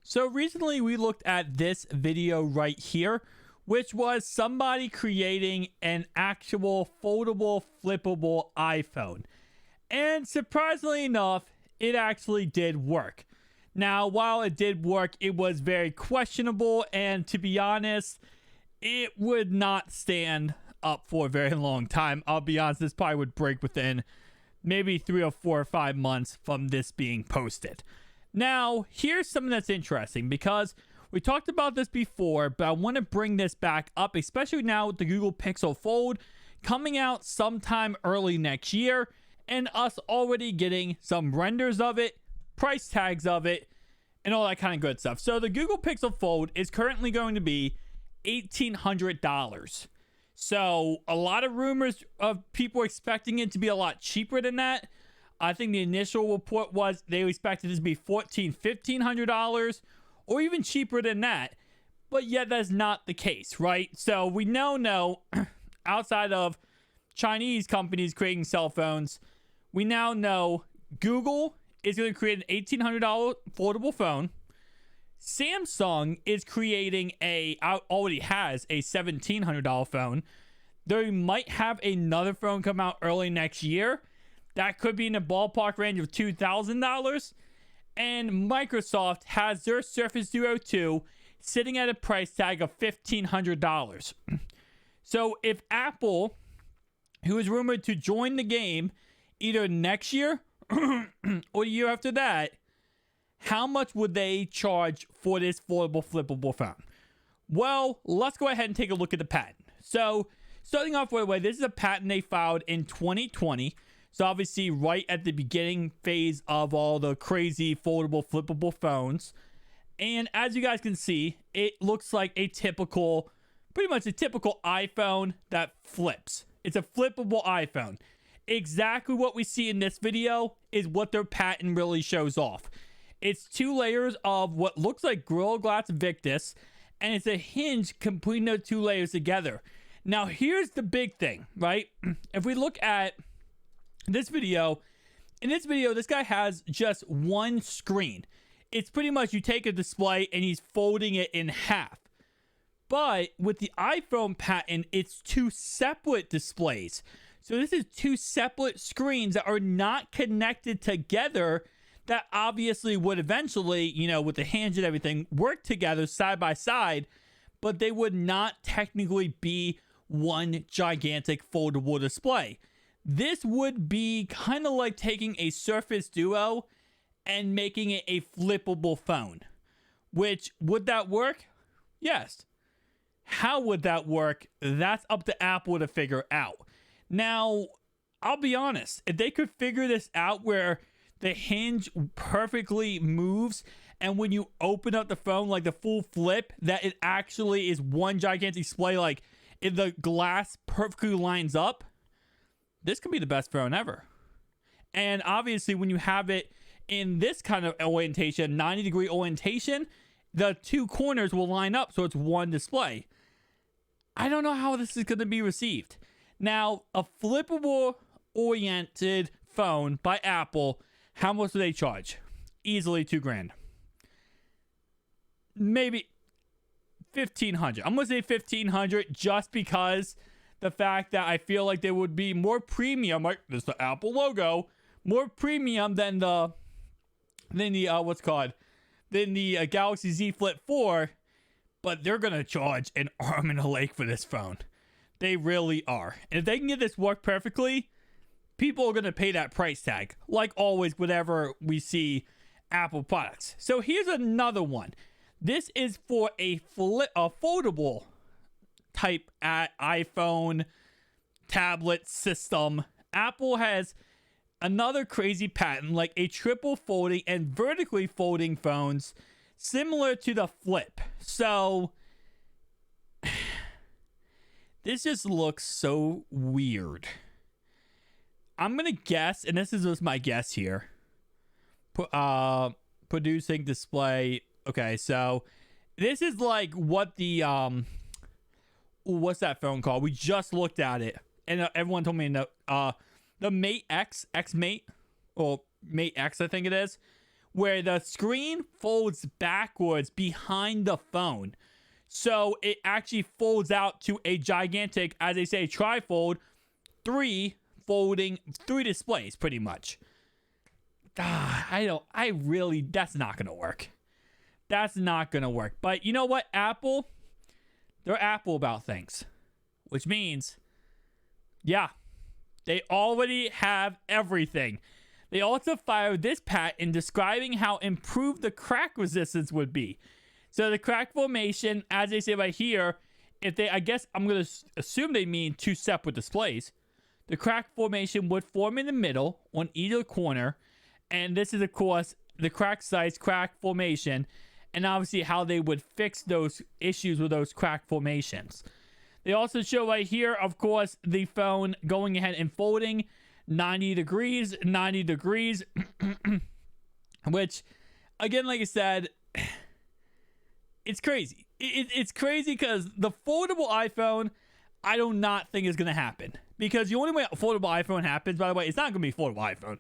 So recently we looked at this video right here, which was somebody creating an actual foldable, flippable iPhone. And surprisingly enough, it actually did work. Now, while it did work, it was very questionable, and to be honest, it would not stand up for a very long time. I'll be honest, this probably would break within maybe 3 or 4 or 5 months from this being posted. Now, here's something that's interesting because we talked about this before, but I want to bring this back up, especially now with the Google Pixel Fold coming out sometime early next year and us already getting some renders of it, price tags of it, and all that kind of good stuff. So the Google Pixel Fold is currently going to be $1,800. So a lot of rumors of people expecting it to be a lot cheaper than that. I think the initial report was they expected it to be $1,400-$1,500 or even cheaper than that. But yet that's not the case, right? So we now know, outside of Chinese companies creating cell phones, we now know Google is going to create an $1,800 foldable phone. Samsung is creating already has a $1,700 phone. They might have another phone come out early next year. That could be in the ballpark range of $2,000. And Microsoft has their Surface Duo 2 sitting at a price tag of $1,500. So if Apple, who is rumored to join the game either next year or the year after that, how much would they charge for this foldable, flippable phone? Well, let's go ahead and take a look at the patent. So starting off right away, this is a patent they filed in 2020. So obviously right at the beginning phase of all the crazy foldable, flippable phones. And as you guys can see, it looks like pretty much a typical iPhone that flips. It's a flippable iPhone. Exactly what we see in this video is what their patent really shows off. It's 2 layers of what looks like Gorilla Glass Victus, and it's a hinge completing those 2 layers together. Now, here's the big thing, right? If we look at this video, in this video, this guy has just one screen. It's pretty much you take a display and he's folding it in half. But with the iPhone patent, it's 2 separate displays. So this is 2 separate screens that are not connected together that obviously would eventually, with the hinge and everything, work together side by side, but they would not technically be one gigantic foldable display. This would be kind of like taking a Surface Duo and making it a flippable phone. Which, would that work? Yes. How would that work? That's up to Apple to figure out. Now, I'll be honest. If they could figure this out where the hinge perfectly moves, and when you open up the phone, like the full flip, that it actually is one gigantic display, like if the glass perfectly lines up, this could be the best phone ever. And obviously, when you have it in this kind of orientation, 90-degree orientation, the 2 corners will line up so it's one display. I don't know how this is going to be received. Now, a flippable oriented phone by Apple, how much do they charge? Easily $2,000. Maybe $1,500. I'm going to say $1,500 just because the fact that I feel like they would be more premium, like there's the Apple logo, more premium than the Galaxy Z Flip 4, but they're going to charge an arm and a leg for this phone. They really are. And if they can get this work perfectly, people are going to pay that price tag, like always whenever we see Apple products. So here's another one. This is for a foldable type iPhone tablet system. Apple has another crazy patent, like a triple folding and vertically folding phones similar to the Flip. So this just looks so weird. I'm gonna guess, and this is just my guess here. Producing display. Okay, so this is like what the what's that phone called? We just looked at it, and everyone told me the Mate X Mate, or Mate X, I think it is, where the screen folds backwards behind the phone. So it actually folds out to a gigantic, as they say, trifold, three displays pretty much. That's not going to work. That's not going to work. But you know what? Apple, they're Apple about things, which means, yeah, they already have everything. They also filed this patent describing how improved the crack resistance would be. So the crack formation, as they say right here, I guess I'm going to assume they mean two separate displays. The crack formation would form in the middle on either corner. And this is, of course, the crack size, crack formation, and obviously how they would fix those issues with those crack formations. They also show right here, of course, the phone going ahead and folding 90 degrees, which, again, like I said, it's crazy. It's crazy because the foldable iPhone, I do not think is going to happen. Because the only way a foldable iPhone happens, by the way, it's not going to be a foldable iPhone.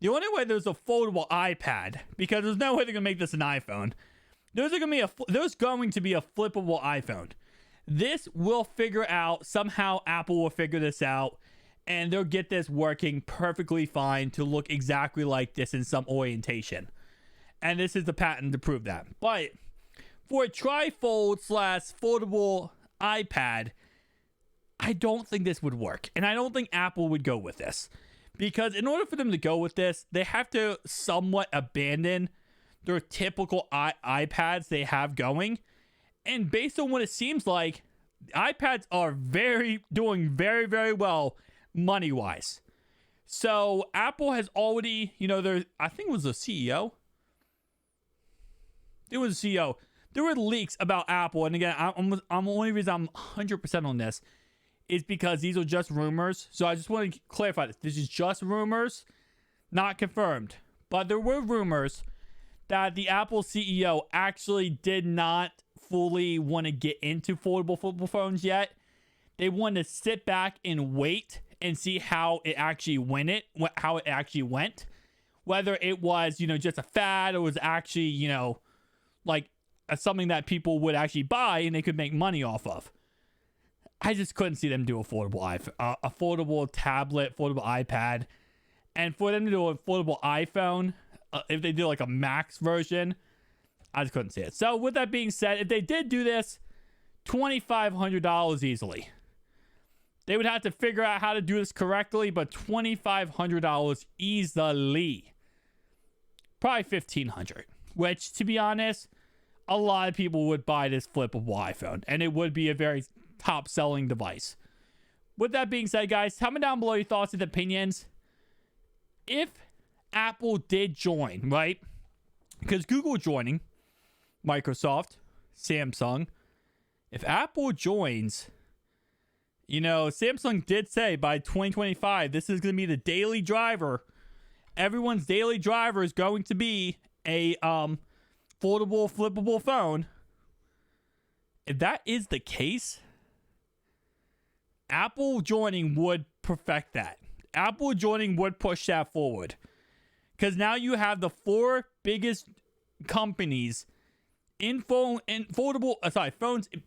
The only way there's a foldable iPad, because there's no way they're going to make this an iPhone. There's going to be a flippable iPhone. This will figure out, somehow Apple will figure this out, and they'll get this working perfectly fine to look exactly like this in some orientation. And this is the patent to prove that. But for a trifold / foldable iPad, I don't think this would work. And I don't think Apple would go with this. Because in order for them to go with this, they have to somewhat abandon their typical iPads they have going. And based on what it seems like, iPads are doing very, very well money-wise. So Apple has already, I think it was the CEO. It was the CEO. There were leaks about Apple. And again, I'm the only reason I'm 100% on this is because these are just rumors. So I just want to clarify this. This is just rumors, not confirmed. But there were rumors that the Apple CEO actually did not fully want to get into foldable phones yet. They wanted to sit back and wait and see how it actually went. Whether it was, just a fad or was actually, like something that people would actually buy and they could make money off of. I just couldn't see them do a foldable tablet, foldable iPad. And for them to do a foldable iPhone, if they do like a max version, I just couldn't see it. So with that being said, if they did do this, $2,500 easily. They would have to figure out how to do this correctly, but $2,500 easily. Probably $1,500, which, to be honest, a lot of people would buy this flippable iPhone, and it would be a very top-selling device. With that being said, guys, comment down below your thoughts and opinions. If Apple did join, right? Because Google joining, Microsoft, Samsung. If Apple joins, Samsung did say by 2025, this is going to be the daily driver. Everyone's daily driver is going to be a foldable, flippable phone. If that is the case, Apple joining would perfect that. Apple joining would push that forward. Because now you have the four biggest companies in phones,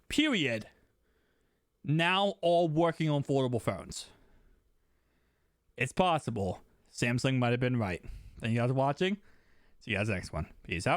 period, now all working on foldable phones. It's possible. Samsung might have been right. Thank you guys for watching. See you guys next one. Peace out.